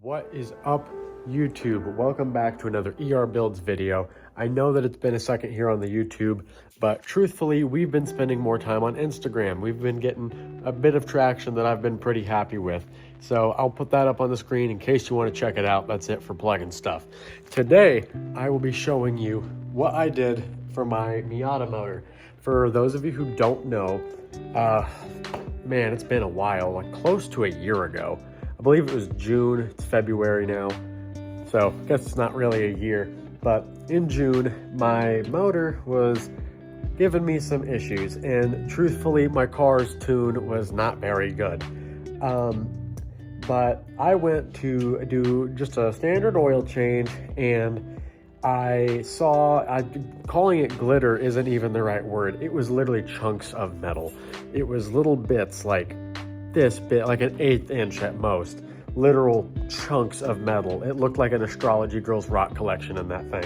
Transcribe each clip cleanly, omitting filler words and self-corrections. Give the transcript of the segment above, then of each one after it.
What is up, YouTube? Welcome back to another ER Builds video. I know that it's been a second here on the YouTube, but truthfully, we've been spending more time on Instagram. We've been getting a bit of traction that I've been pretty happy with. So I'll put that up on the screen in case you want to check it out. That's it for plugin stuff. Today, I will be showing you what I did for my MIATA motor. For those of you who don't know, man, it's been a while, like close to a year ago. I believe it was June, it's February now, so I guess it's not really a year. But in June, my motor was giving me some issues, and truthfully, my car's tune was not very good. But I went to do just a standard oil change, and I saw, calling it glitter isn't even the right word. It was literally chunks of metal. It was little bits like this bit, like an 1/8 inch at most, literal chunks of metal. It looked like an Astrology Girls rock collection in that thing.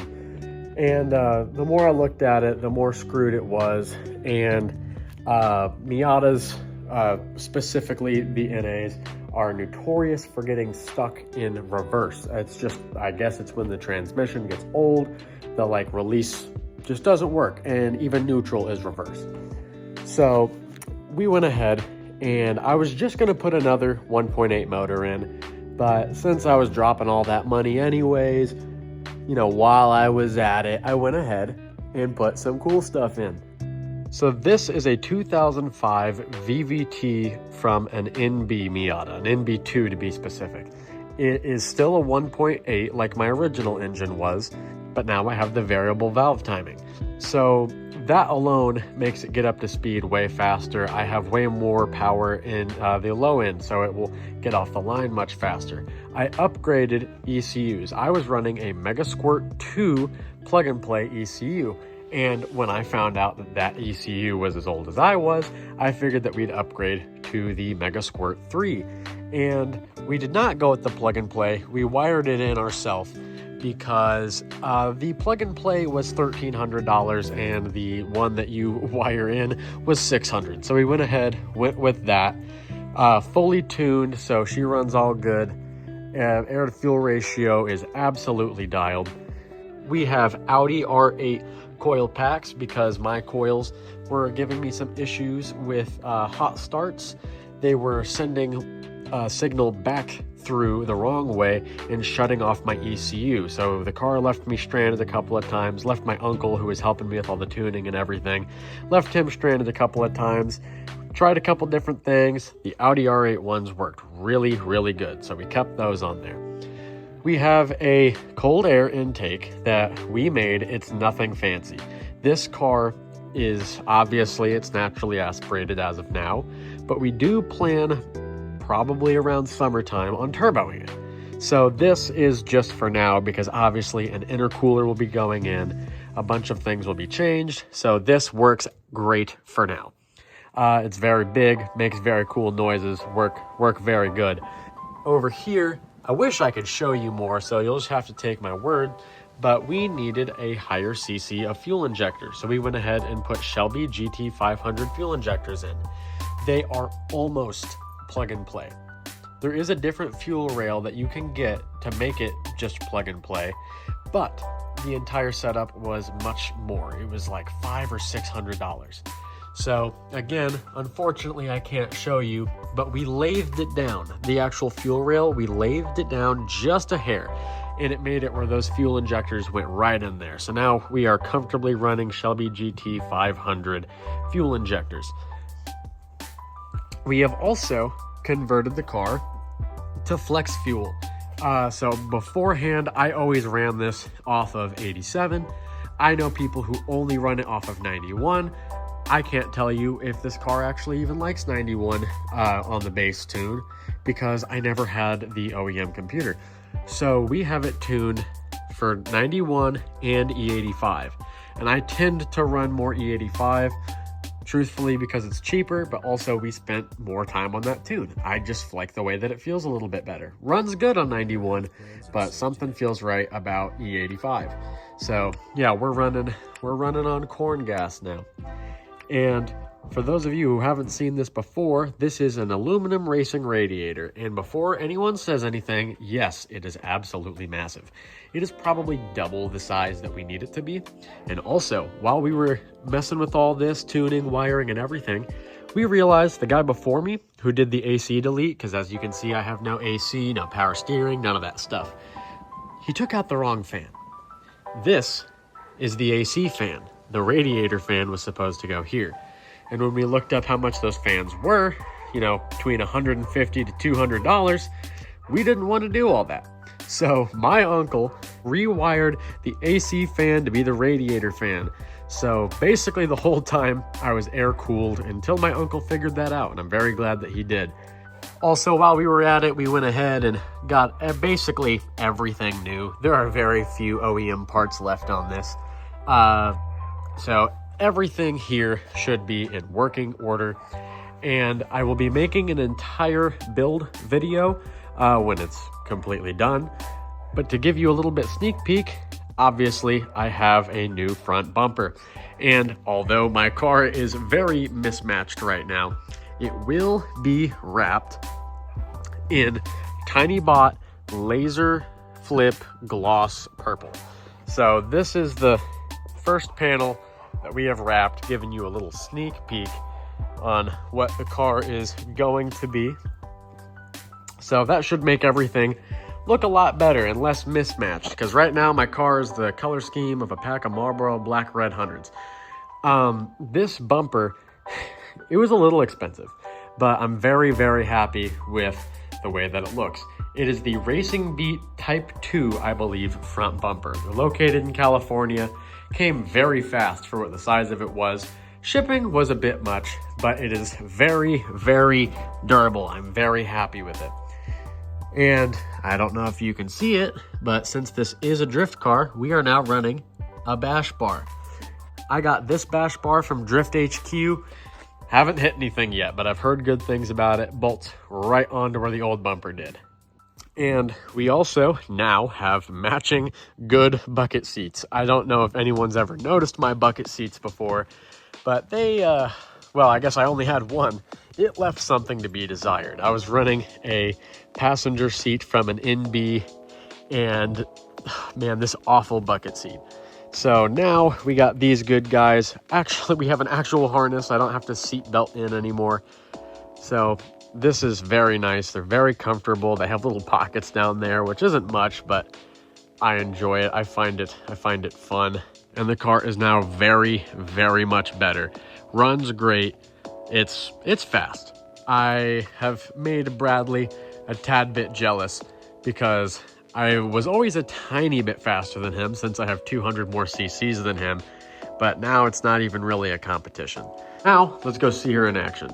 And the more I looked at it, the more screwed it was. And Miatas, specifically the NAs, are notorious for getting stuck in reverse. It's just, I guess it's when the transmission gets old, the like release just doesn't work, and even neutral is reverse. So we went ahead, and I was just gonna put another 1.8 motor in, but since I was dropping all that money anyways, you know, while I was at it, I went ahead and put some cool stuff in. So this is a 2005 VVT from an NB Miata, an NB2 to be specific. It is still a 1.8 like my original engine was, but now I have the variable valve timing. So that alone makes it get up to speed way faster. I have way more power in the low end, so it will get off the line much faster. I upgraded ECUs. I was running a Megasquirt 2 plug-and-play ECU, and when I found out that that ECU was as old as I was, I figured that we'd upgrade to the Megasquirt 3. And we did not go with the plug-and-play. We wired it in ourselves, because the plug-and-play was $1,300 and the one that you wire in was $600. So we went ahead, went with that. Fully tuned, so she runs all good. Air to fuel ratio is absolutely dialed. We have Audi R8 coil packs because my coils were giving me some issues with hot starts. They were sending a signal back through the wrong way and shutting off my ECU. So the car left me stranded a couple of times, left my uncle who was helping me with all the tuning and everything, left him stranded a couple of times, tried a couple different things. The Audi R8 ones worked really, really good, so we kept those on there. We have a cold air intake that we made. It's nothing fancy. This car is obviously, it's naturally aspirated as of now, but we do plan probably around summertime on turboing it. So this is just for now, because obviously an intercooler will be going in, a bunch of things will be changed, so this works great for now. It's very big, makes very cool noises, work very good. Over here, I wish I could show you more, so you'll just have to take my word, but we needed a higher CC of fuel injectors, so we went ahead and put Shelby GT500 fuel injectors in. They are almost plug and play. There is a different fuel rail that you can get to make it just plug and play, but the entire setup was much more. It was like $500 or $600. So again, unfortunately I can't show you, but we lathed it down. The actual fuel rail, we lathed it down just a hair, and it made it where those fuel injectors went right in there. So now we are comfortably running Shelby GT500 fuel injectors. We have also converted the car to flex fuel. So beforehand, I always ran this off of 87. I know people who only run it off of 91. I can't tell you if this car actually even likes 91 on the base tune, because I never had the OEM computer. So we have it tuned for 91 and E85. And I tend to run more E85, truthfully, because it's cheaper, but also we spent more time on that tune. I just like the way that it feels a little bit better. Runs good on 91, but something feels right about E85. So yeah, we're running on corn gas now. And For those of you who haven't seen this before, this is an aluminum racing radiator, and before anyone says anything, yes, it is absolutely massive. It is probably double the size that we need it to be. And also, while we were messing with all this, tuning, wiring, and everything, we realized the guy before me who did the AC delete, because as you can see, I have no AC, no power steering, none of that stuff. He took out the wrong fan. This is the AC fan. The radiator fan was supposed to go here. And when we looked up how much those fans were, you know, between $150 to $200, we didn't want to do all that. So my uncle rewired the AC fan to be the radiator fan. So basically the whole time I was air cooled until my uncle figured that out, and I'm very glad that he did. Also, while we were at it, we went ahead and got basically everything new. There are very few OEM parts left on this. So everything here should be in working order, and I will be making an entire build video when it's completely done. But to give you a little bit sneak peek, obviously I have a new front bumper, and although my car is very mismatched right now, it will be wrapped in Tiny Bot laser flip gloss purple. So this is the first panel that we have wrapped, giving you a little sneak peek on what the car is going to be. So that should make everything look a lot better and less mismatched, because right now my car is the color scheme of a pack of Marlboro Black Red Hundreds. This bumper, it was a little expensive, but I'm very, very happy with the way that it looks. It is the Racing Beat Type 2, I believe, front bumper. They're located in California. Came very fast for what the size of it was. Shipping was a bit much, but it is very, very durable. I'm very happy with it. And I don't know if you can see it, but since this is a drift car, we are now running a bash bar. I got this bash bar from Drift HQ. Haven't hit anything yet, but I've heard good things about it. Bolts right onto where the old bumper did. And we also now have matching good bucket seats. I don't know if anyone's ever noticed my bucket seats before, but they, well, I guess I only had one. It left something to be desired. I was running a passenger seat from an NB, and man, this awful bucket seat. So now we got these good guys. Actually, we have an actual harness. I don't have to seat belt in anymore. So this is very nice. They're very comfortable. They have little pockets down there, which isn't much, but I enjoy it. I find it fun. And the car is now very, very much better. Runs great. It's fast. I have made Bradley a tad bit jealous because I was always a tiny bit faster than him since I have 200 more cc's than him, but now it's not even really a competition. Now, let's go see her in action.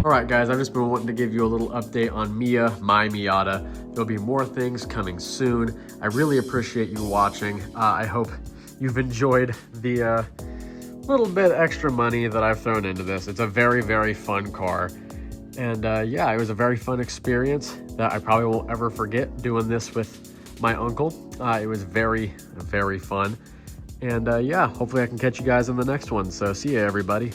Alright guys, I've just been wanting to give you a little update on my Miata. There'll be more things coming soon. I really appreciate you watching. I hope you've enjoyed the little bit extra money that I've thrown into this. It's a very, very fun car. And yeah, it was a very fun experience that I probably won't ever forget doing this with my uncle. It was very, very fun. And yeah, hopefully I can catch you guys in the next one. So see ya, everybody.